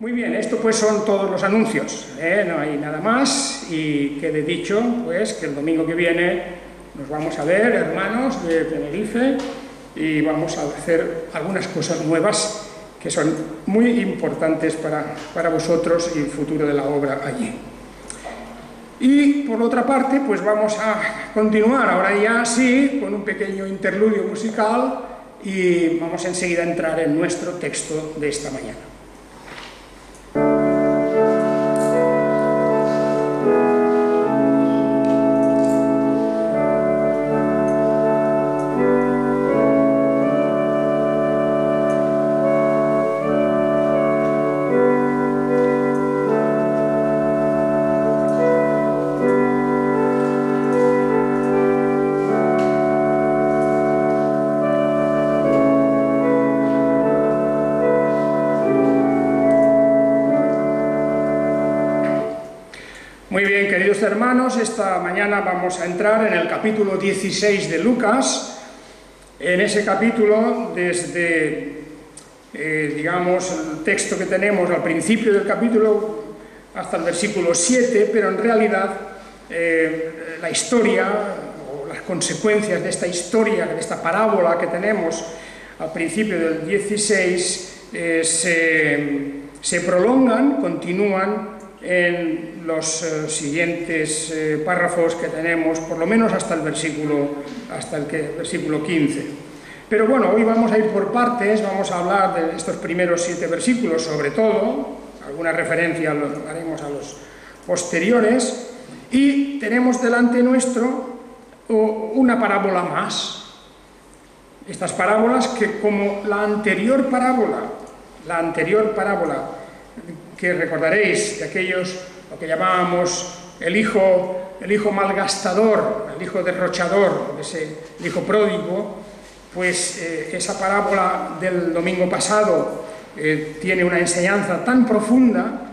Muy bien, esto pues son todos los anuncios, no hay nada más, y quede dicho pues que el domingo que viene nos vamos a ver, hermanos de Tenerife, y vamos a hacer algunas cosas nuevas que son muy importantes para vosotros y el futuro de la obra allí. Y por otra parte, pues vamos a continuar ahora ya sí con un pequeño interludio musical y vamos enseguida a entrar en nuestro texto de esta mañana. Muy bien, queridos hermanos, esta mañana vamos a entrar en el capítulo 16 de Lucas. En ese capítulo, desde, digamos, el texto que tenemos al principio del capítulo hasta el versículo 7, pero en realidad la historia o las consecuencias de esta historia, de esta parábola que tenemos al principio del 16, se prolongan, continúan en los siguientes párrafos que tenemos, por lo menos hasta el versículo 15. Pero bueno, hoy vamos a ir por partes, vamos a hablar de estos primeros 7 versículos sobre todo, alguna referencia haremos a los posteriores, y tenemos delante nuestro una parábola más. Estas parábolas que, como la anterior parábola, que recordaréis de aquellos, lo que llamábamos el hijo malgastador, el hijo derrochador, el hijo pródigo, pues esa parábola del domingo pasado tiene una enseñanza tan profunda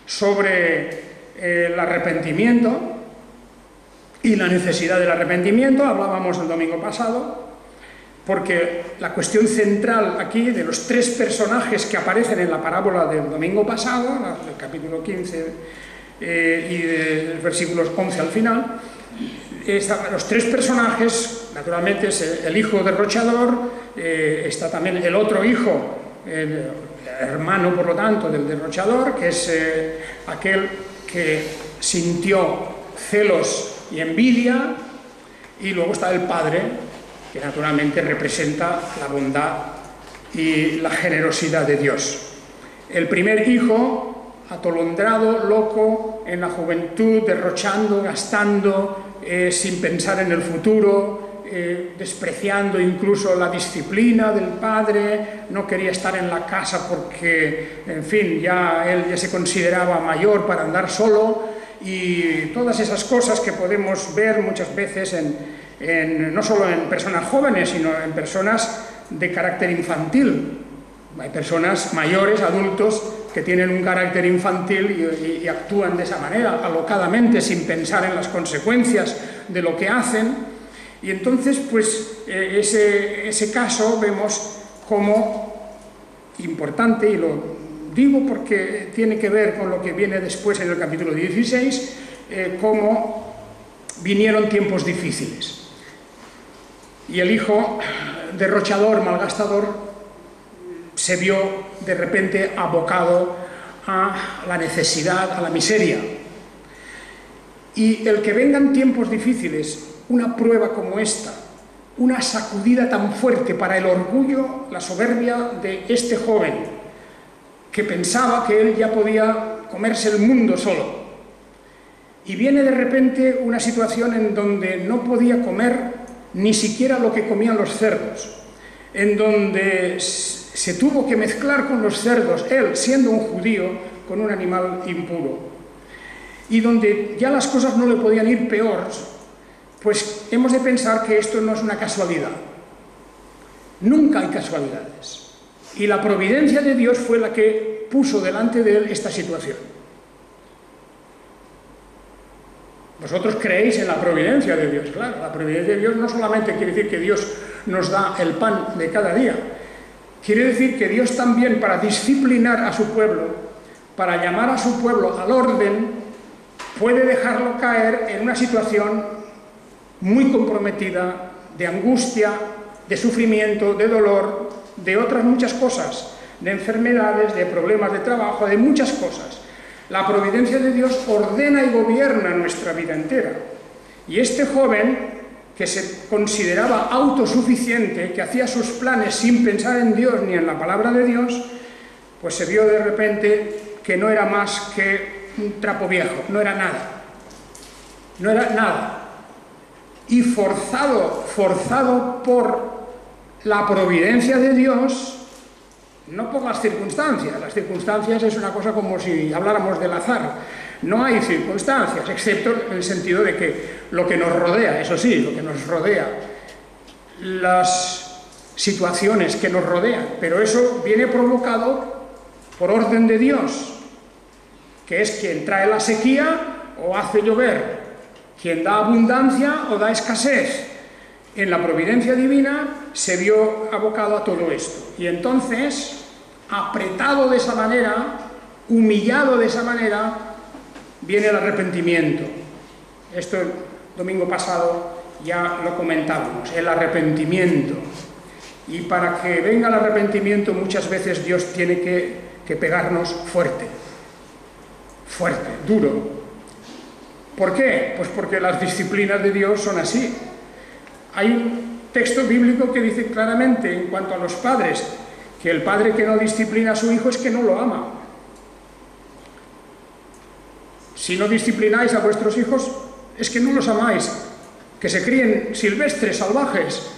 sobre el arrepentimiento y la necesidad del arrepentimiento. Hablábamos el domingo pasado, porque la cuestión central aquí de los 3 personajes que aparecen en la parábola del domingo pasado, del capítulo 15 y de los versículos 11 al final, los 3 personajes, naturalmente es el hijo derrochador, está también el otro hijo, el hermano por lo tanto del derrochador, que es aquel que sintió celos y envidia, y luego está el padre, que naturalmente representa la bondad y la generosidad de Dios. El primer hijo, atolondrado, loco, en la juventud, derrochando, gastando, sin pensar en el futuro, despreciando incluso la disciplina del padre, no quería estar en la casa porque, en fin, él ya se consideraba mayor para andar solo, y todas esas cosas que podemos ver muchas veces no solo en personas jóvenes, sino en personas de carácter infantil. Hay personas mayores, adultos, que tienen un carácter infantil y actúan de esa manera, alocadamente, sin pensar en las consecuencias de lo que hacen. Y entonces, pues, ese caso vemos como importante, y lo digo porque tiene que ver con lo que viene después en el capítulo 16, cómo vinieron tiempos difíciles. Y el hijo derrochador, malgastador, se vio de repente abocado a la necesidad, a la miseria. Y el que vengan tiempos difíciles, una prueba como esta, una sacudida tan fuerte para el orgullo, la soberbia de este joven, que pensaba que él ya podía comerse el mundo solo. Y viene de repente una situación en donde no podía comer ni siquiera lo que comían los cerdos, en donde se tuvo que mezclar con los cerdos, él siendo un judío, con un animal impuro, y donde ya las cosas no le podían ir peor, pues hemos de pensar que esto no es una casualidad. Nunca hay casualidades, y la providencia de Dios fue la que puso delante de él esta situación. Vosotros creéis en la providencia de Dios, claro. La providencia de Dios no solamente quiere decir que Dios nos da el pan de cada día, quiere decir que Dios también, para disciplinar a su pueblo, para llamar a su pueblo al orden, puede dejarlo caer en una situación muy comprometida, de angustia, de sufrimiento, de dolor, de otras muchas cosas, de enfermedades, de problemas de trabajo, de muchas cosas. La providencia de Dios ordena y gobierna nuestra vida entera. Y este joven, que se consideraba autosuficiente, que hacía sus planes sin pensar en Dios ni en la palabra de Dios, pues se vio de repente que no era más que un trapo viejo, no era nada. No era nada. Y forzado por la providencia de Dios, no por las circunstancias. Las circunstancias es una cosa como si habláramos del azar. No hay circunstancias, excepto en el sentido de que lo que nos rodea, eso sí, lo que nos rodea, las situaciones que nos rodean, pero eso viene provocado por orden de Dios, que es quien trae la sequía o hace llover, quien da abundancia o da escasez. En la providencia divina se vio abocado a todo esto. Y entonces, apretado de esa manera, humillado de esa manera, viene el arrepentimiento. Esto el domingo pasado ya lo comentábamos, el arrepentimiento. Y para que venga el arrepentimiento muchas veces Dios tiene que pegarnos fuerte, duro. ¿Por qué? Pues porque las disciplinas de Dios son así. Hay un texto bíblico que dice claramente en cuanto a los padres, que el padre que no disciplina a su hijo es que no lo ama. Si no disciplináis a vuestros hijos, es que no los amáis. Que se críen silvestres, salvajes,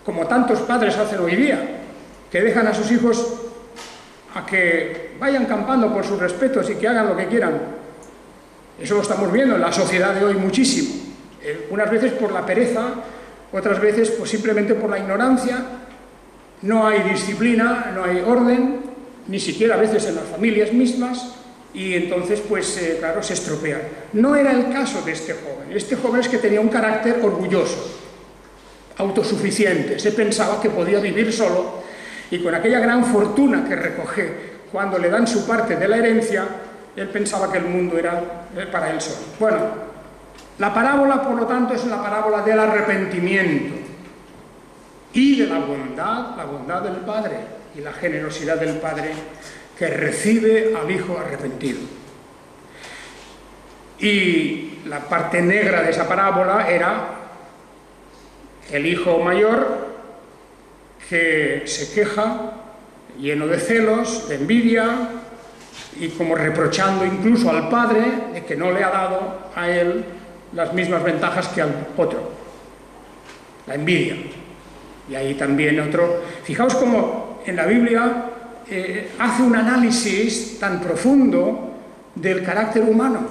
como tantos padres hacen hoy día, que dejan a sus hijos a que vayan campando por sus respetos y que hagan lo que quieran. Eso lo estamos viendo en la sociedad de hoy muchísimo. Unas veces por la pereza, otras veces pues simplemente por la ignorancia. No hay disciplina, no hay orden, ni siquiera a veces en las familias mismas, y entonces pues claro, se estropean. No era el caso de este joven. Este joven es que tenía un carácter orgulloso, autosuficiente, se pensaba que podía vivir solo, y con aquella gran fortuna que recoge cuando le dan su parte de la herencia, él pensaba que el mundo era para él solo. Bueno, la parábola, por lo tanto, es la parábola del arrepentimiento y de la bondad del Padre y la generosidad del Padre que recibe al Hijo arrepentido. Y la parte negra de esa parábola era el hijo mayor que se queja, lleno de celos, de envidia, y como reprochando incluso al padre de que no le ha dado a él las mismas ventajas que al otro. La envidia. Y ahí también otro... Fijaos cómo en la Biblia hace un análisis tan profundo del carácter humano.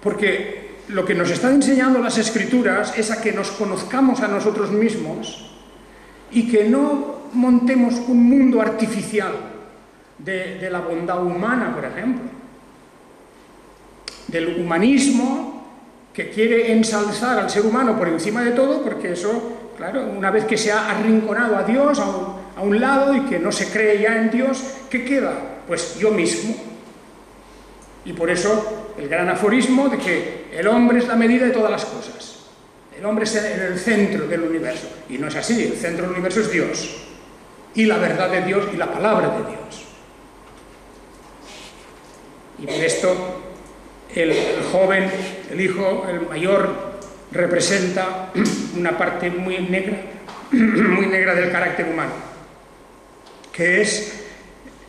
Porque lo que nos están enseñando las Escrituras es a que nos conozcamos a nosotros mismos y que no montemos un mundo artificial de la bondad humana, por ejemplo. Del humanismo que quiere ensalzar al ser humano por encima de todo, porque eso, claro, una vez que se ha arrinconado a Dios a un lado y que no se cree ya en Dios, ¿qué queda? Pues yo mismo. Y por eso el gran aforismo de que el hombre es la medida de todas las cosas. El hombre es el centro del universo. Y no es así, el centro del universo es Dios. Y la verdad de Dios y la palabra de Dios. Y por esto el joven, el hijo, el mayor, representa una parte muy negra del carácter humano, que es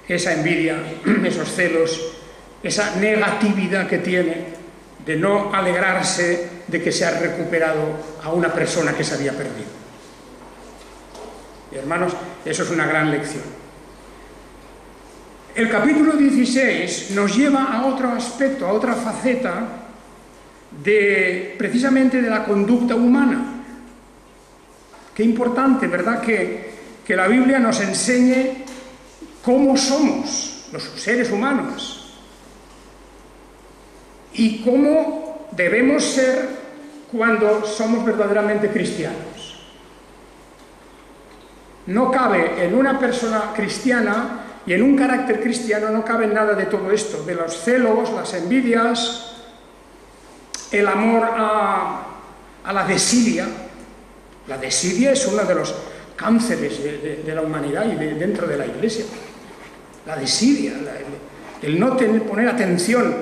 esa envidia, esos celos, esa negatividad que tiene de no alegrarse de que se ha recuperado a una persona que se había perdido. Y hermanos, eso es una gran lección. El capítulo 16 nos lleva a otro aspecto, a otra faceta precisamente de la conducta humana. Qué importante, ¿verdad?, que la Biblia nos enseñe cómo somos los seres humanos y cómo debemos ser cuando somos verdaderamente cristianos. No cabe en una persona cristiana Y en un carácter cristiano no cabe nada de todo esto, de los celos, las envidias, el amor a la desidia. La desidia es uno de los cánceres de la humanidad y dentro de la Iglesia. La desidia, el no poner atención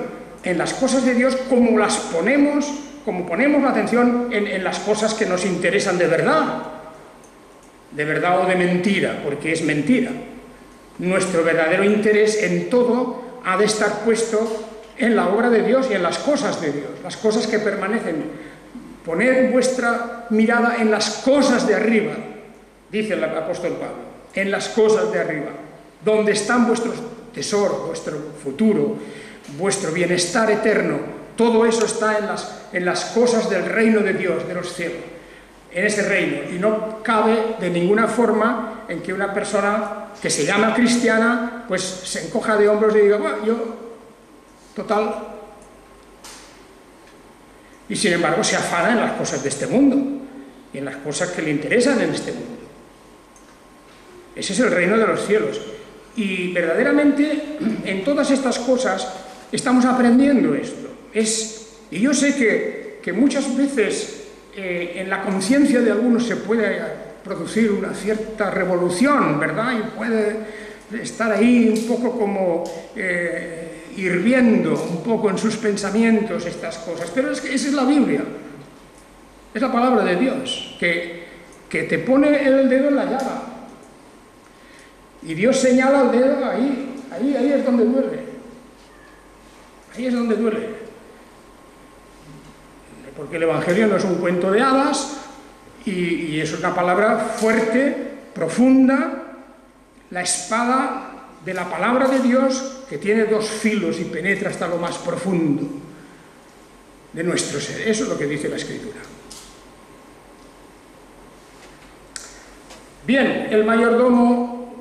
en las cosas de Dios como ponemos la atención en las cosas que nos interesan de verdad o de mentira, porque es mentira. Nuestro verdadero interés en todo ha de estar puesto en la obra de Dios y en las cosas de Dios, las cosas que permanecen. Poned vuestra mirada en las cosas de arriba, dice el apóstol Pablo, en las cosas de arriba, donde están vuestros tesoros, vuestro futuro, vuestro bienestar eterno. Todo eso está en las cosas del reino de Dios, de los cielos, en ese reino. Y no cabe de ninguna forma en que una persona que se llama cristiana, pues se encoja de hombros y diga, bueno, yo, total. Y sin embargo se afana en las cosas de este mundo y en las cosas que le interesan en este mundo. Ese es el reino de los cielos. Y verdaderamente en todas estas cosas estamos aprendiendo esto. Y yo sé que muchas veces en la conciencia de algunos se puede producir una cierta revolución, ¿verdad? Y puede estar ahí un poco como hirviendo un poco en sus pensamientos estas cosas. Pero es que esa es la Biblia, es la palabra de Dios, que te pone el dedo en la llaga. Y Dios señala el dedo ahí es donde duele. Ahí es donde duele. Porque el Evangelio no es un cuento de hadas y es una palabra fuerte, profunda, la espada de la palabra de Dios que tiene dos filos y penetra hasta lo más profundo de nuestro ser. Eso es lo que dice la Escritura. Bien, el mayordomo,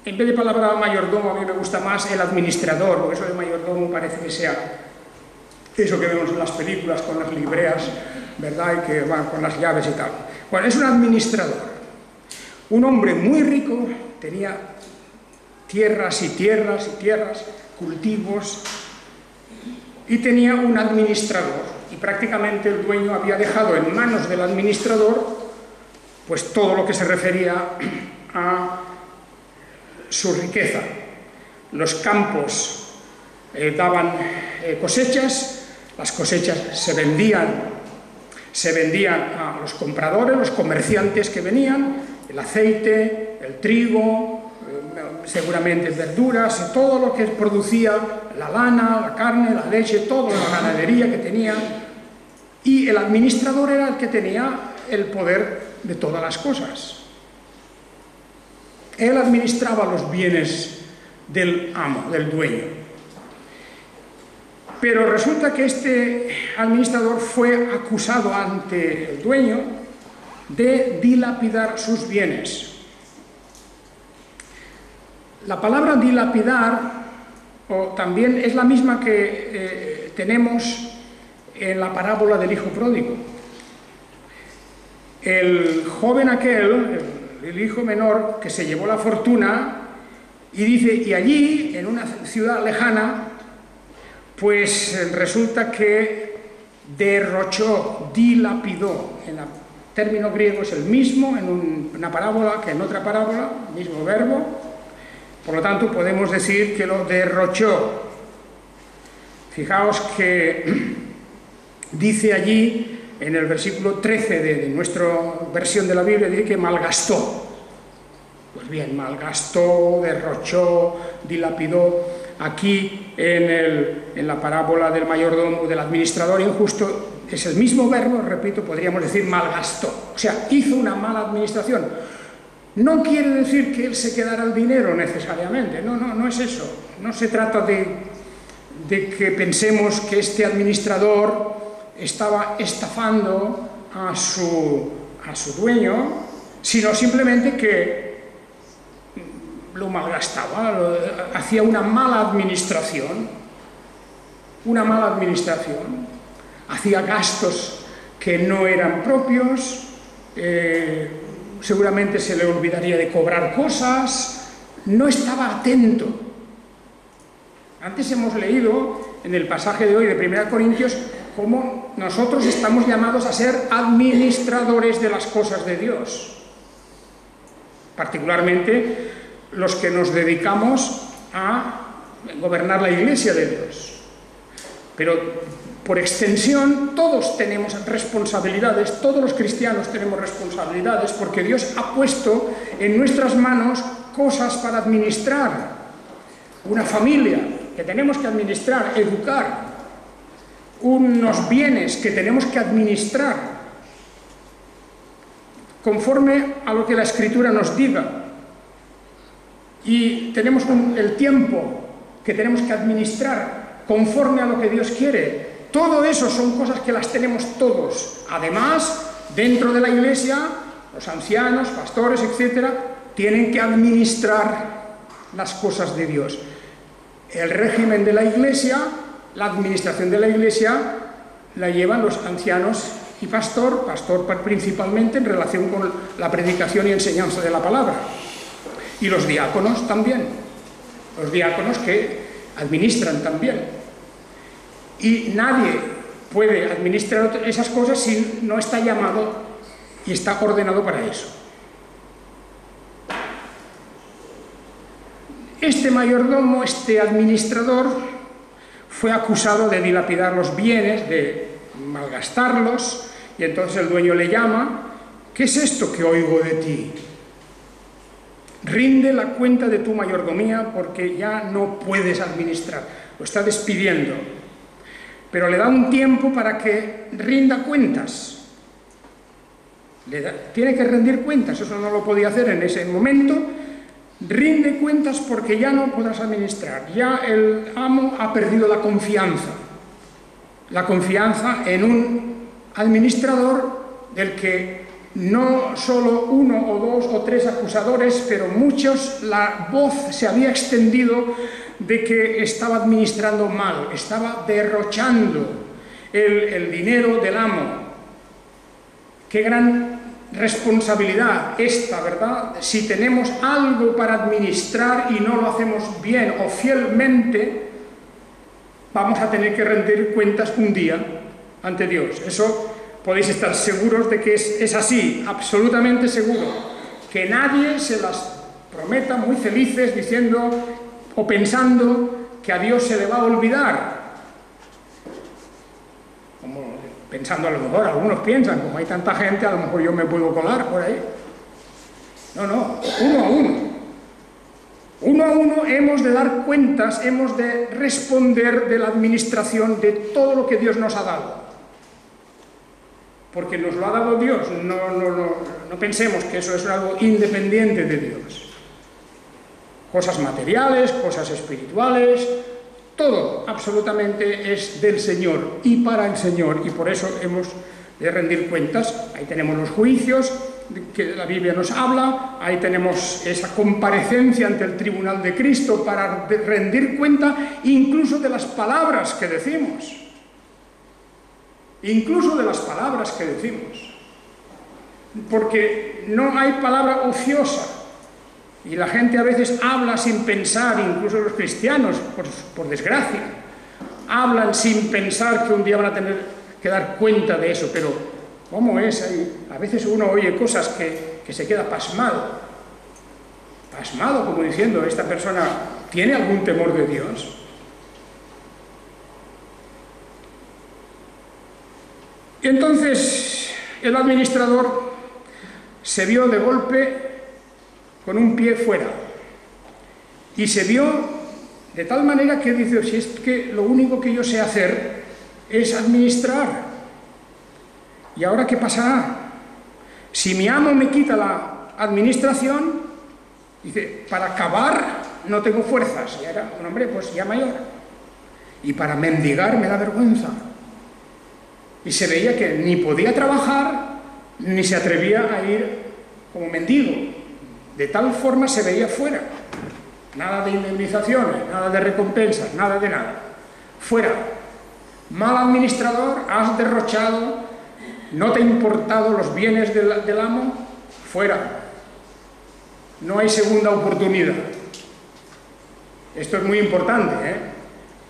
en vez de palabra mayordomo, a mí me gusta más el administrador, porque eso de mayordomo parece que sea eso que vemos en las películas con las libreas, ¿verdad? Y que van con las llaves y tal. Bueno, es un administrador. Un hombre muy rico, tenía tierras y tierras y tierras, cultivos, y tenía un administrador. Y prácticamente el dueño había dejado en manos del administrador pues todo lo que se refería a su riqueza. Los campos daban cosechas. Las cosechas se vendían a los compradores, los comerciantes que venían, el aceite, el trigo, seguramente verduras, todo lo que producía, la lana, la carne, la leche, toda la ganadería que tenían. Y el administrador era el que tenía el poder de todas las cosas. Él administraba los bienes del amo, del dueño. Pero resulta que este administrador fue acusado ante el dueño de dilapidar sus bienes. La palabra dilapidar también es la misma que tenemos en la parábola del hijo pródigo. El joven aquel, el hijo menor, que se llevó la fortuna, y dice, y allí, en una ciudad lejana, pues resulta que derrochó, dilapidó. El término griego es el mismo en una parábola que en otra parábola, el mismo verbo. Por lo tanto, podemos decir que lo derrochó. Fijaos que dice allí, en el versículo 13 de nuestra versión de la Biblia, dice que malgastó. Pues bien, malgastó, derrochó, dilapidó. Aquí, en la parábola del mayordomo, del administrador injusto, es el mismo verbo, repito, podríamos decir malgastó. O sea, hizo una mala administración. No quiere decir que él se quedara el dinero necesariamente, no es eso. No se trata de que pensemos que este administrador estaba estafando a su dueño, sino simplemente que lo malgastaba, hacía una mala administración, hacía gastos que no eran propios, seguramente se le olvidaría de cobrar cosas, no estaba atento. Antes hemos leído en el pasaje de hoy de 1 Corintios cómo nosotros estamos llamados a ser administradores de las cosas de Dios. Particularmente los que nos dedicamos a gobernar la Iglesia de Dios. Pero por extensión todos tenemos responsabilidades, todos los cristianos tenemos responsabilidades, porque Dios ha puesto en nuestras manos cosas para administrar. Una familia que tenemos que administrar, educar. Unos bienes que tenemos que administrar conforme a lo que la Escritura nos diga. Y tenemos el tiempo que tenemos que administrar conforme a lo que Dios quiere. Todo eso son cosas que las tenemos todos. Además, dentro de la Iglesia, los ancianos, pastores, etcétera, tienen que administrar las cosas de Dios. El régimen de la Iglesia, la administración de la Iglesia, la llevan los ancianos y pastor principalmente en relación con la predicación y enseñanza de la palabra. Y los diáconos también, los diáconos que administran también. Y nadie puede administrar esas cosas si no está llamado y está ordenado para eso. Este mayordomo, este administrador, fue acusado de dilapidar los bienes, de malgastarlos, y entonces el dueño le llama: ¿qué es esto que oigo de ti? Rinde la cuenta de tu mayordomía porque ya no puedes administrar. Lo está despidiendo. Pero le da un tiempo para que rinda cuentas. Tiene que rendir cuentas, eso no lo podía hacer en ese momento. Rinde cuentas porque ya no podrás administrar. Ya el amo ha perdido la confianza. La confianza en un administrador del que no solo uno o dos o tres acusadores, pero muchos, la voz se había extendido de que estaba administrando mal, estaba derrochando el dinero del amo. Qué gran responsabilidad esta, ¿verdad? Si tenemos algo para administrar y no lo hacemos bien o fielmente, vamos a tener que rendir cuentas un día ante Dios. Eso podéis estar seguros de que es así, absolutamente seguro. Que nadie se las prometa muy felices diciendo o pensando que a Dios se le va a olvidar. Como pensando, a lo mejor algunos piensan, como hay tanta gente, a lo mejor yo me puedo colar por ahí. No, uno a uno. Uno a uno hemos de dar cuentas, hemos de responder de la administración de todo lo que Dios nos ha dado. Porque nos lo ha dado Dios, no pensemos que eso es algo independiente de Dios. Cosas materiales, cosas espirituales, todo absolutamente es del Señor y para el Señor, y por eso hemos de rendir cuentas. Ahí tenemos los juicios que la Biblia nos habla, ahí tenemos esa comparecencia ante el tribunal de Cristo para rendir cuenta incluso de las palabras que decimos. Incluso de las palabras que decimos. Porque no hay palabra ociosa. Y la gente a veces habla sin pensar, incluso los cristianos, por desgracia, hablan sin pensar que un día van a tener que dar cuenta de eso. Pero, ¿cómo es ahí? A veces uno oye cosas que se queda pasmado. Pasmado, como diciendo, ¿esta persona tiene algún temor de Dios? Y entonces el administrador se vio de golpe con un pie fuera y se vio de tal manera que dice: si es que lo único que yo sé hacer es administrar, ¿y ahora qué pasará? Si mi amo me quita la administración, dice, para acabar no tengo fuerzas, ya era un hombre pues ya mayor, y para mendigar me da vergüenza. Y se veía que ni podía trabajar, ni se atrevía a ir como mendigo. De tal forma se veía fuera. Nada de indemnizaciones, nada de recompensas, nada de nada. Fuera. Mal administrador, has derrochado, no te han importado los bienes del amo, fuera. No hay segunda oportunidad. Esto es muy importante,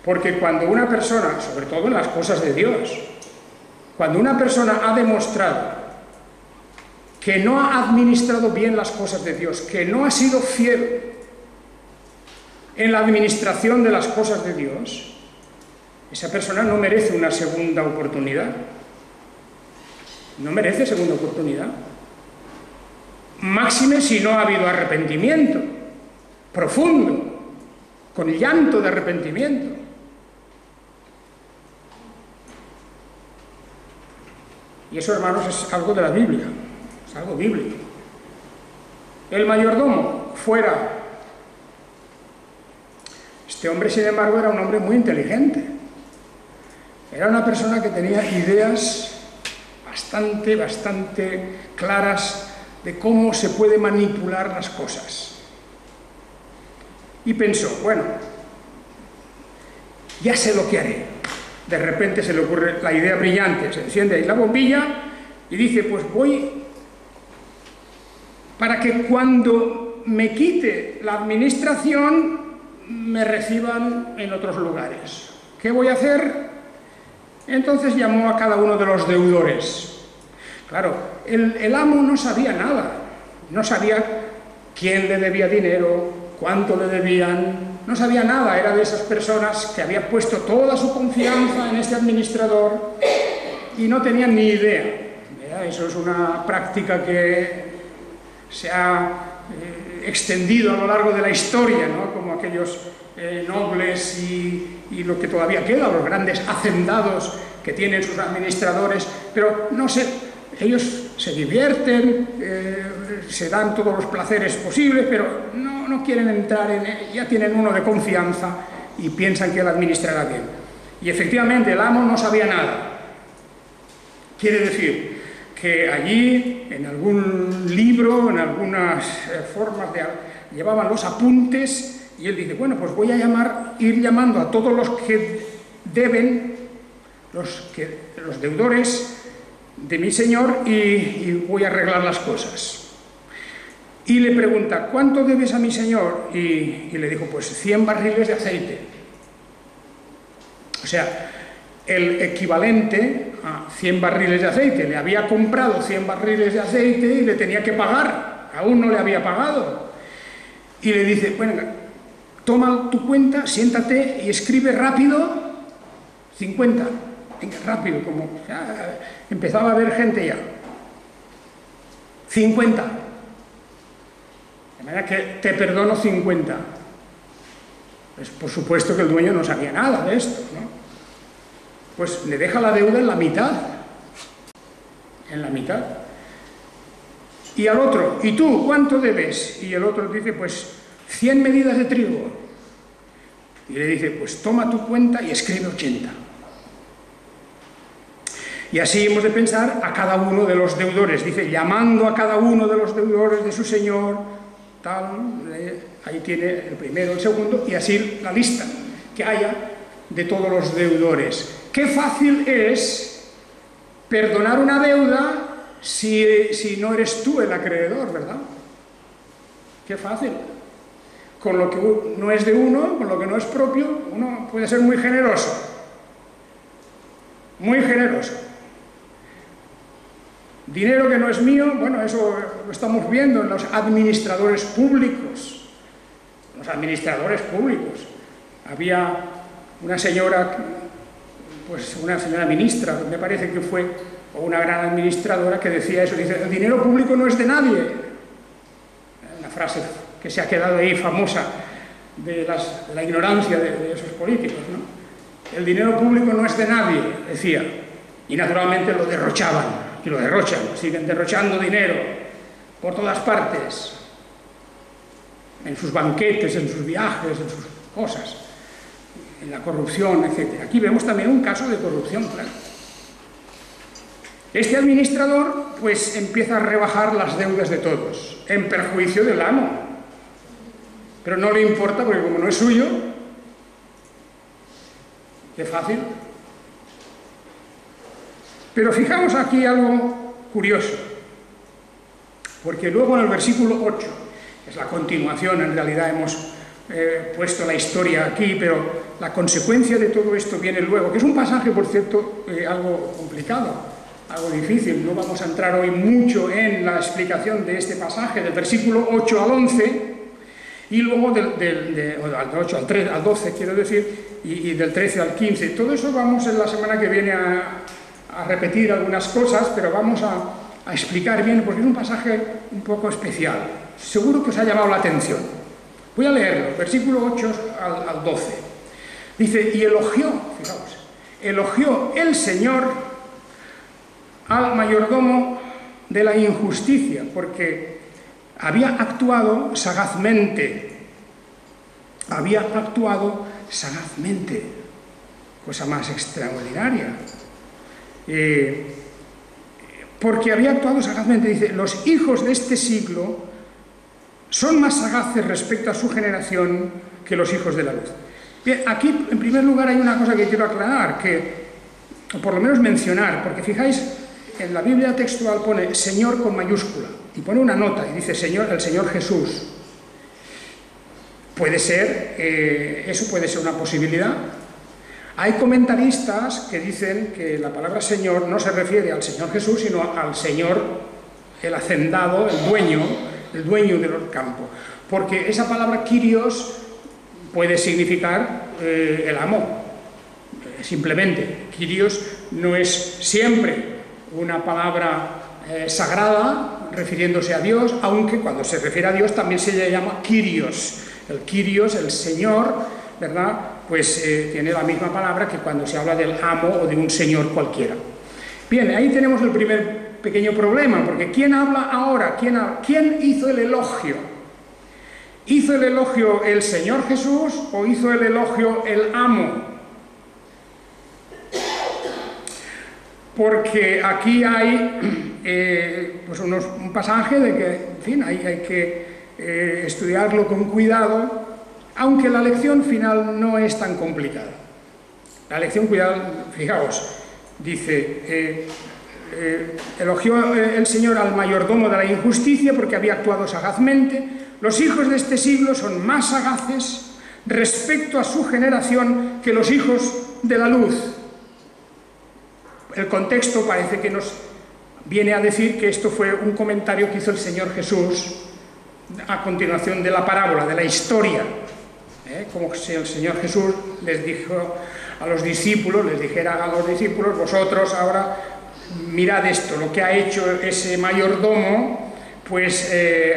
porque cuando una persona, sobre todo en las cosas de Dios, cuando una persona ha demostrado que no ha administrado bien las cosas de Dios, que no ha sido fiel en la administración de las cosas de Dios, esa persona no merece una segunda oportunidad. No merece segunda oportunidad. Máxime si no ha habido arrepentimiento profundo, con llanto de arrepentimiento. Y eso, hermanos, es algo de la Biblia, es algo bíblico. El mayordomo, fuera. Este hombre, sin embargo, era un hombre muy inteligente. Era una persona que tenía ideas bastante claras de cómo se puede manipular las cosas. Y pensó, bueno, ya sé lo que haré. De repente se le ocurre la idea brillante, se enciende ahí la bombilla y dice, pues voy para que cuando me quite la administración me reciban en otros lugares. ¿Qué voy a hacer? Entonces llamó a cada uno de los deudores. Claro, el amo no sabía nada, no sabía quién le debía dinero, cuánto le debían, no sabía nada, era de esas personas que había puesto toda su confianza en este administrador y no tenían ni idea. Eso es una práctica que se ha extendido a lo largo de la historia, ¿no? Como aquellos nobles y lo que todavía queda, los grandes hacendados que tienen sus administradores, pero no sé, ellos se divierten, se dan todos los placeres posibles, pero no quieren entrar en... ya tienen uno de confianza y piensan que él administrará bien. Y efectivamente el amo no sabía nada. Quiere decir que allí, en algún libro, en algunas formas, llevaban los apuntes y él dice, bueno, pues voy a ir llamando a todos los que deben, los deudores de mi señor y voy a arreglar las cosas. Y le pregunta, ¿cuánto debes a mi señor? Y le dijo, pues 100 barriles de aceite. O sea, el equivalente a 100 barriles de aceite. Le había comprado 100 barriles de aceite y le tenía que pagar. Aún no le había pagado. Y le dice, bueno, toma tu cuenta, siéntate y escribe rápido 50. Venga, rápido, como ya empezaba a haber gente ya. 50. De manera que te perdono 50. Pues por supuesto que el dueño no sabía nada de esto, ¿no? Pues le deja la deuda en la mitad. En la mitad. Y al otro, ¿y tú cuánto debes? Y el otro dice, pues 100 medidas de trigo. Y le dice, pues toma tu cuenta y escribe 80. Y así hemos de pensar a cada uno de los deudores. Dice, llamando a cada uno de los deudores de su señor, tal, ahí tiene el primero, el segundo, y así la lista que haya de todos los deudores. Qué fácil es perdonar una deuda si no eres tú el acreedor, ¿verdad? Qué fácil. Con lo que no es de uno, con lo que no es propio, uno puede ser muy generoso. Muy generoso. Dinero que no es mío, bueno, eso lo estamos viendo en los administradores públicos. Los administradores públicos. Había una señora, pues una señora ministra, me parece que fue, o una gran administradora que decía eso, dice, el dinero público no es de nadie. Una frase que se ha quedado ahí famosa de la ignorancia de esos políticos, ¿no? El dinero público no es de nadie, decía, y naturalmente lo derrochaban. Y lo derrochan, siguen derrochando dinero por todas partes, en sus banquetes, en sus viajes, en sus cosas, en la corrupción, etc. Aquí vemos también un caso de corrupción, claro. Este administrador, pues, empieza a rebajar las deudas de todos, en perjuicio del amo. Pero no le importa, porque como no es suyo, qué fácil. Pero fijamos aquí algo curioso, porque luego en el versículo 8, que es la continuación, en realidad hemos puesto la historia aquí, pero la consecuencia de todo esto viene luego, que es un pasaje, por cierto, algo complicado, algo difícil. No vamos a entrar hoy mucho en la explicación de este pasaje, del versículo 8 al 11, y luego del 8 al 3, al 12, quiero decir, y del 13 al 15. Todo eso vamos en la semana que viene a repetir algunas cosas, pero vamos a explicar bien, porque es un pasaje un poco especial. Seguro que os ha llamado la atención. Voy a leerlo, versículo 8 al 12. Dice, y elogió, fijaos, elogió el Señor al mayordomo de la injusticia, porque había actuado sagazmente. Había actuado sagazmente. Cosa más extraordinaria. Porque había actuado sagazmente. Dice, los hijos de este siglo son más sagaces respecto a su generación que los hijos de la luz. Bien, aquí, en primer lugar, hay una cosa que quiero aclarar, o por lo menos mencionar, porque fijáis, en la Biblia textual pone Señor con mayúscula, y pone una nota, y dice Señor, el Señor Jesús. Puede ser, eso puede ser una posibilidad. Hay comentaristas que dicen que la palabra Señor no se refiere al Señor Jesús, sino al Señor, el hacendado, el dueño del campo. Porque esa palabra Kyrios puede significar el amo. Simplemente, Kyrios no es siempre una palabra sagrada refiriéndose a Dios, aunque cuando se refiere a Dios también se le llama Kyrios. El Kyrios, el Señor, ¿verdad? Pues tiene la misma palabra que cuando se habla del amo o de un señor cualquiera. Bien, ahí tenemos el primer pequeño problema, porque ¿quién habla ahora? ¿Quién hizo el elogio? ¿Hizo el elogio el Señor Jesús o hizo el elogio el amo? Porque aquí hay pues un pasaje de que, en fin, hay que estudiarlo con cuidado, aunque la lección final no es tan complicada. La lección, cuidado, fijaos, dice, elogió el Señor al mayordomo de la injusticia porque había actuado sagazmente. Los hijos de este siglo son más sagaces respecto a su generación que los hijos de la luz. El contexto parece que nos viene a decir que esto fue un comentario que hizo el Señor Jesús a continuación de la parábola, de la historia. Como si el Señor Jesús les dijo a los discípulos, les dijera a los discípulos, vosotros ahora mirad esto, lo que ha hecho ese mayordomo, pues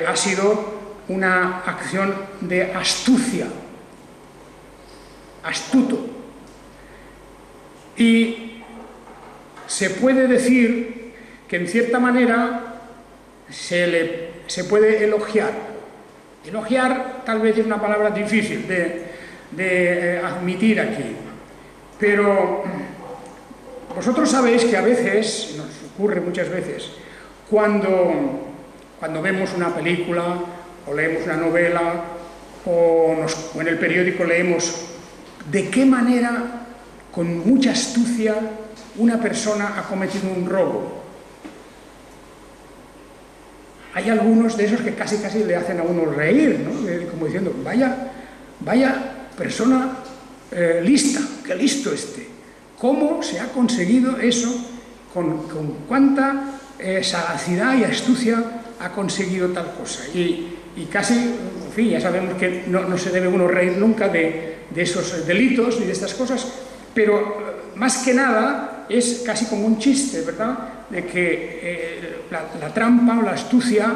ha sido una acción de astucia, astuto. Y se puede decir que en cierta manera se puede elogiar. Elogiar tal vez es una palabra difícil de admitir aquí, pero vosotros sabéis que a veces, nos ocurre muchas veces, cuando vemos una película o leemos una novela o en el periódico leemos de qué manera, con mucha astucia, una persona ha cometido un robo. Hay algunos de esos que casi le hacen a uno reír, ¿no? Como diciendo, vaya persona lista, qué listo este. ¿Cómo se ha conseguido eso? ¿Con cuánta sagacidad y astucia ha conseguido tal cosa? Y casi, en fin, ya sabemos que no se debe uno reír nunca de esos delitos ni de estas cosas, pero más que nada es casi como un chiste, ¿verdad?, de que la trampa o la astucia,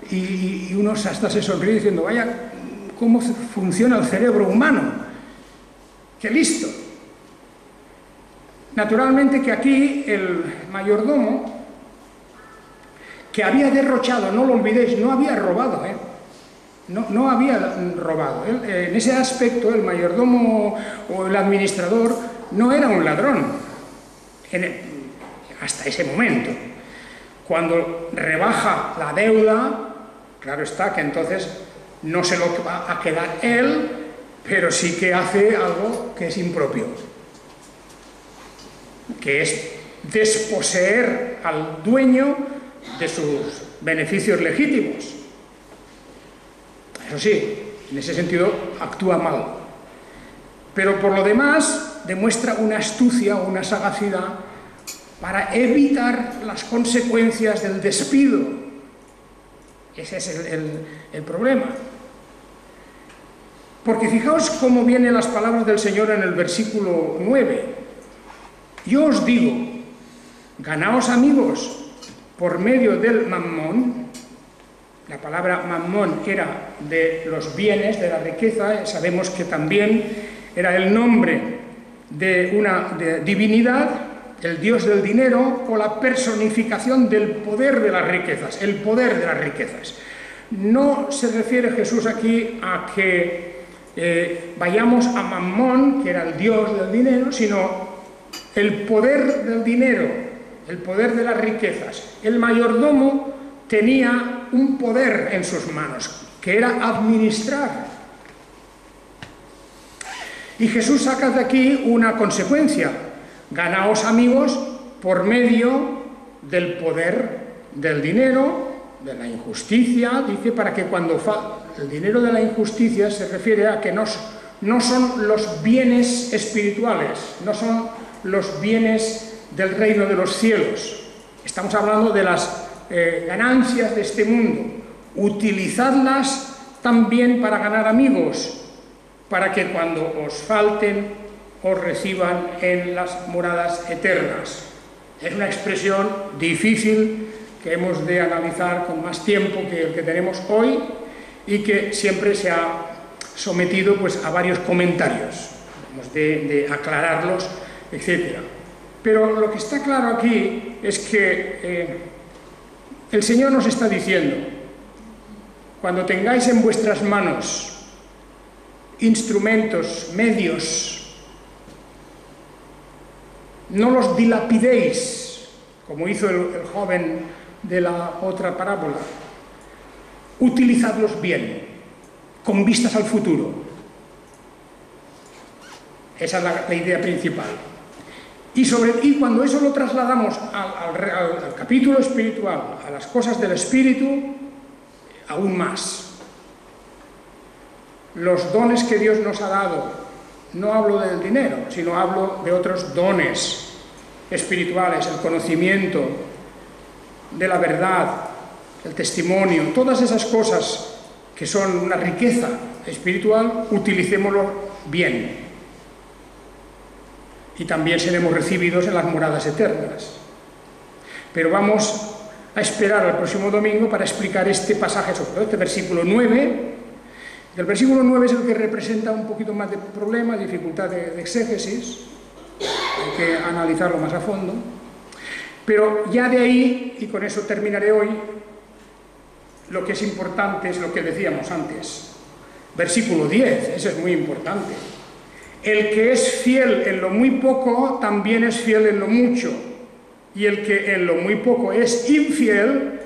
y uno hasta se sonríe diciendo, vaya, cómo funciona el cerebro humano, qué listo. Naturalmente que aquí el mayordomo, que había derrochado, no lo olvidéis, no había robado, no había robado. En ese aspecto el mayordomo o el administrador no era un ladrón, hasta ese momento. Cuando rebaja la deuda, claro está que entonces no se lo va a quedar él, pero sí que hace algo que es impropio, que es desposeer al dueño de sus beneficios legítimos. Eso sí, en ese sentido actúa mal. Pero por lo demás demuestra una astucia o una sagacidad para evitar las consecuencias del despido. Ese es el problema. Porque fijaos cómo vienen las palabras del Señor en el versículo 9. Yo os digo, ganaos amigos por medio del mamón. La palabra mamón era de los bienes, de la riqueza. Sabemos que también era el nombre de una divinidad, el dios del dinero, o la personificación del poder de las riquezas, el poder de las riquezas. No se refiere Jesús aquí a que vayamos a Mamón, que era el dios del dinero, sino el poder del dinero, el poder de las riquezas. El mayordomo tenía un poder en sus manos, que era administrar. Y Jesús saca de aquí una consecuencia: ganaos amigos por medio del poder del dinero, de la injusticia. Dice, para que cuando el dinero de la injusticia se refiere a que no son los bienes espirituales, no son los bienes del reino de los cielos. Estamos hablando de las ganancias de este mundo. Utilizadlas también para ganar amigos, para que cuando os falten, os reciban en las moradas eternas. Es una expresión difícil que hemos de analizar con más tiempo que el que tenemos hoy y que siempre se ha sometido pues, a varios comentarios. Hemos de aclararlos, etc. Pero lo que está claro aquí es que el Señor nos está diciendo: cuando tengáis en vuestras manos instrumentos, medios, no los dilapidéis, como hizo el joven de la otra parábola. Utilizadlos bien, con vistas al futuro. Esa es la idea principal. Y cuando eso lo trasladamos al capítulo espiritual, a las cosas del espíritu, aún más. Los dones que Dios nos ha dado, no hablo del dinero, sino hablo de otros dones espirituales, el conocimiento de la verdad, el testimonio, todas esas cosas que son una riqueza espiritual, utilicémoslo bien. Y también seremos recibidos en las moradas eternas. Pero vamos a esperar al próximo domingo para explicar este pasaje, sobre todo este versículo 9. El versículo 9 es el que representa un poquito más de problema, dificultad de exégesis. Hay que analizarlo más a fondo. Pero ya de ahí, y con eso terminaré hoy, lo que es importante es lo que decíamos antes. Versículo 10, eso es muy importante. El que es fiel en lo muy poco, también es fiel en lo mucho. Y el que en lo muy poco es infiel,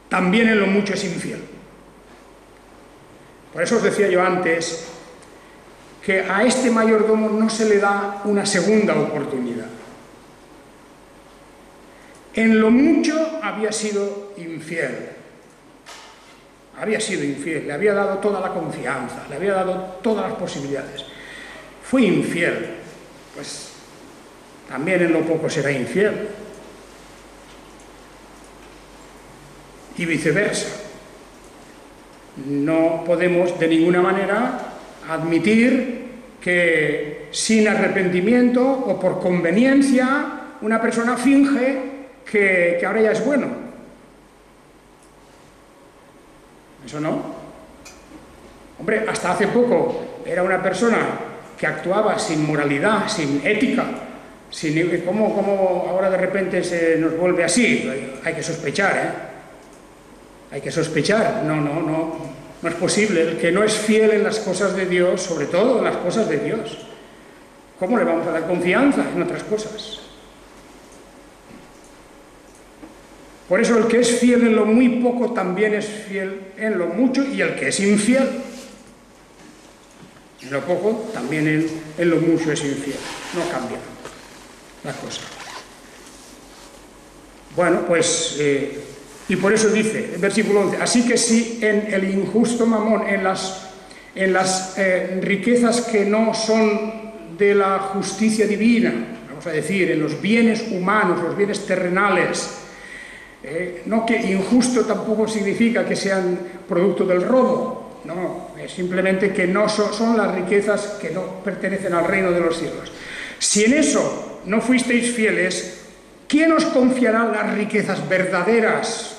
también en lo mucho es infiel. Por eso os decía yo antes que a este mayordomo no se le da una segunda oportunidad. En lo mucho había sido infiel. Había sido infiel, le había dado toda la confianza, le había dado todas las posibilidades. Fue infiel, pues también en lo poco será infiel. Y viceversa. No podemos de ninguna manera admitir que sin arrepentimiento o por conveniencia una persona finge que ahora ya es bueno. Eso no. Hombre, hasta hace poco era una persona que actuaba sin moralidad, sin ética, ¿cómo ahora de repente se nos vuelve así? Hay que sospechar, ¿eh? Hay que sospechar. No es posible. El que no es fiel en las cosas de Dios, sobre todo en las cosas de Dios, ¿cómo le vamos a dar confianza en otras cosas? Por eso el que es fiel en lo muy poco también es fiel en lo mucho, y el que es infiel en lo poco también en lo mucho es infiel. No cambia la cosa. Bueno, pues y por eso dice el versículo 11: así que si en el injusto mamón, en en las riquezas que no son de la justicia divina, vamos a decir, en los bienes humanos, los bienes terrenales. No que injusto tampoco significa que sean producto del robo, no, es simplemente que no son las riquezas que no pertenecen al reino de los cielos. Si en eso no fuisteis fieles, ¿quién os confiará las riquezas verdaderas?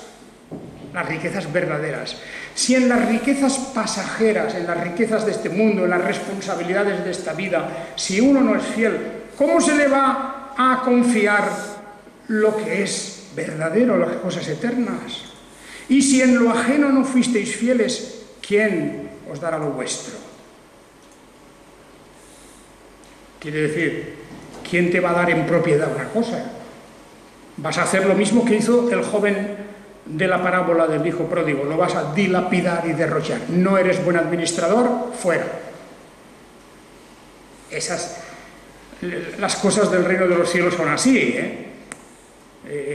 Las riquezas verdaderas. Si en las riquezas pasajeras, en las riquezas de este mundo, en las responsabilidades de esta vida, si uno no es fiel, ¿cómo se le va a confiar lo que es verdadero, las cosas eternas? Y si en lo ajeno no fuisteis fieles, ¿quién os dará lo vuestro? Quiere decir, ¿quién te va a dar en propiedad una cosa? Vas a hacer lo mismo que hizo el joven de la parábola del hijo pródigo, lo vas a dilapidar y derrochar. No eres buen administrador, fuera. Las cosas del reino de los cielos son así,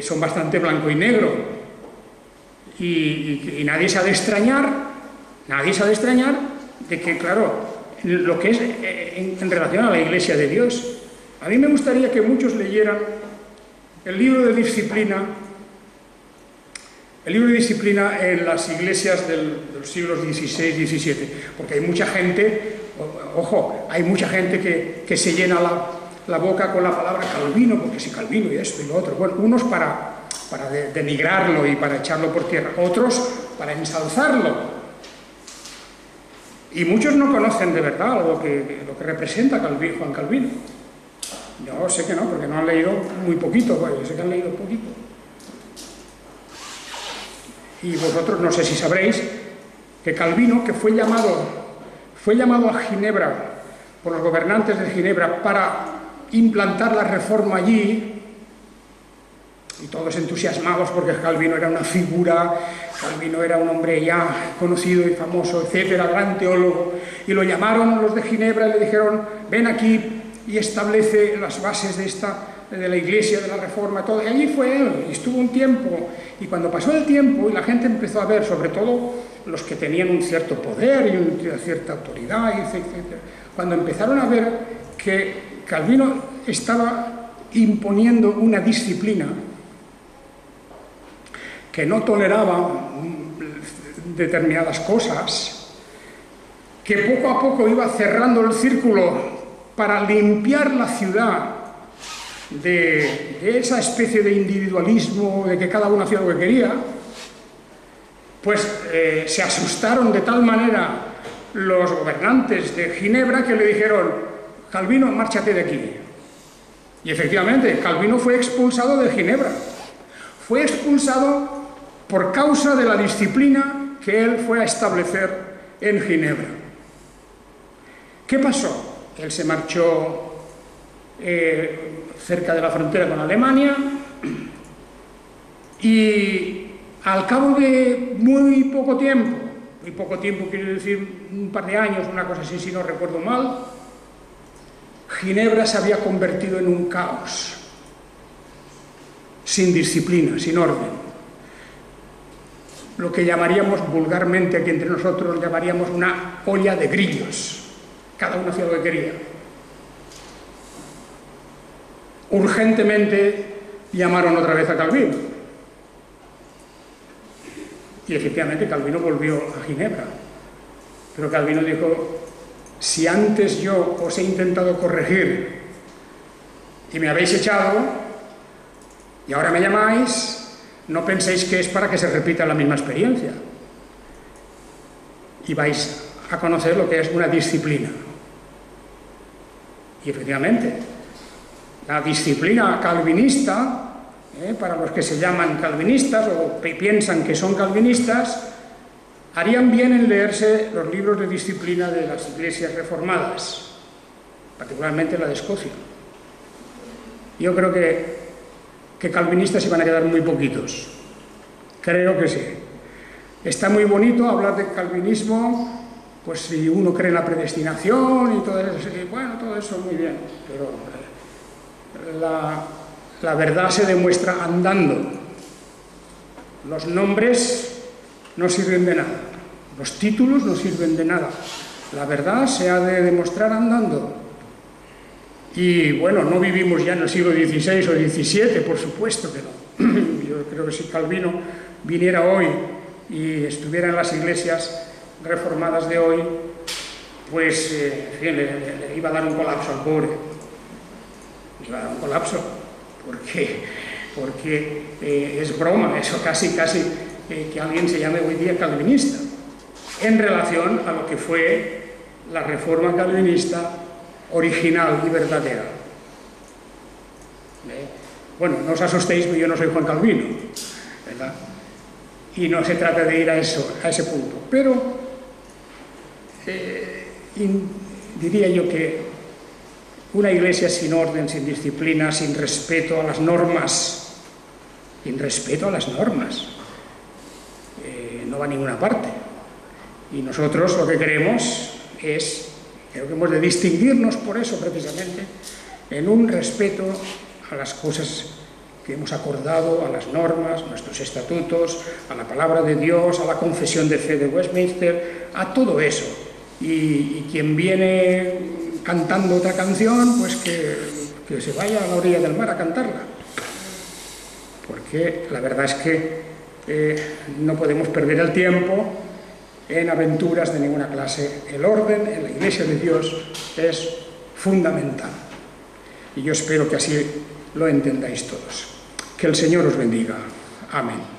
son bastante blanco y negro. Y nadie se ha de extrañar de que, claro, lo que es en relación a la Iglesia de Dios. A mí me gustaría que muchos leyeran el libro de disciplina en las iglesias de los siglos XVI y XVII, porque hay mucha gente, ojo, hay mucha gente que se llena la boca con la palabra Calvino, porque si Calvino y esto y lo otro. Bueno, unos para denigrarlo y para echarlo por tierra, otros para ensalzarlo. Y muchos no conocen de verdad lo que representa Juan Calvino. Yo sé que no, porque no han leído muy poquito, yo sé que han leído poquito. Y vosotros no sé si sabréis que Calvino, que fue llamado a Ginebra por los gobernantes de Ginebra para implantar la reforma allí, y todos entusiasmados porque Calvino era una figura, Calvino era un hombre ya conocido y famoso, etcétera, gran teólogo, y lo llamaron los de Ginebra y le dijeron: ven aquí y establece las bases de la Iglesia, de la Reforma, todo. Y allí fue él, y estuvo un tiempo, y cuando pasó el tiempo y la gente empezó a ver, sobre todo los que tenían un cierto poder y una cierta autoridad, etcétera, cuando empezaron a ver que Calvino estaba imponiendo una disciplina que no toleraba determinadas cosas, que poco a poco iba cerrando el círculo para limpiar la ciudad de esa especie de individualismo, de que cada uno hacía lo que quería, pues se asustaron de tal manera los gobernantes de Ginebra que le dijeron: Calvino, márchate de aquí. Y efectivamente, Calvino fue expulsado de Ginebra. Fue expulsado por causa de la disciplina que él fue a establecer en Ginebra. ¿Qué pasó? Él se marchó cerca de la frontera con Alemania y al cabo de muy poco tiempo quiere decir un par de años, una cosa así si no recuerdo mal, Ginebra se había convertido en un caos, sin disciplina, sin orden. Lo que llamaríamos vulgarmente aquí entre nosotros, llamaríamos una olla de grillos. Cada uno hacía lo que quería. Urgentemente llamaron otra vez a Calvino. Y efectivamente Calvino volvió a Ginebra. Pero Calvino dijo: si antes yo os he intentado corregir y me habéis echado, y ahora me llamáis, no penséis que es para que se repita la misma experiencia. Y vais a conocer lo que es una disciplina. Y efectivamente, la disciplina calvinista, para los que se llaman calvinistas o piensan que son calvinistas, harían bien en leerse los libros de disciplina de las iglesias reformadas, particularmente la de Escocia. Yo creo que calvinistas se van a quedar muy poquitos. Creo que sí. Está muy bonito hablar de calvinismo, pues si uno cree en la predestinación y todo eso, bueno, todo eso muy bien, pero la verdad se demuestra andando. Los nombres no sirven de nada, los títulos no sirven de nada, La verdad se ha de demostrar andando. Y bueno, no vivimos ya en el siglo XVI o XVII, por supuesto que no. Yo creo que si Calvino viniera hoy y estuviera en las iglesias reformadas de hoy, pues en fin, le iba a dar un colapso al pobre. Le iba a dar un colapso, porque es broma, eso casi que alguien se llame hoy día calvinista, en relación a lo que fue la reforma calvinista original y verdadera. Bueno, no os asustéis, porque yo no soy Juan Calvino, ¿verdad? Y no se trata de ir a ese punto. Pero diría yo que una iglesia sin orden, sin disciplina, sin respeto a las normas, no va a ninguna parte. Y nosotros lo que queremos es, creo que hemos de distinguirnos por eso precisamente, en un respeto a las cosas que hemos acordado, a las normas, nuestros estatutos, a la palabra de Dios, a la confesión de fe de Westminster, a todo eso. Y quien viene cantando otra canción, pues que se vaya a la orilla del mar a cantarla. Porque la verdad es que no podemos perder el tiempo en aventuras de ninguna clase. El orden en la Iglesia de Dios es fundamental. Y yo espero que así lo entendáis todos. Que el Señor os bendiga. Amén.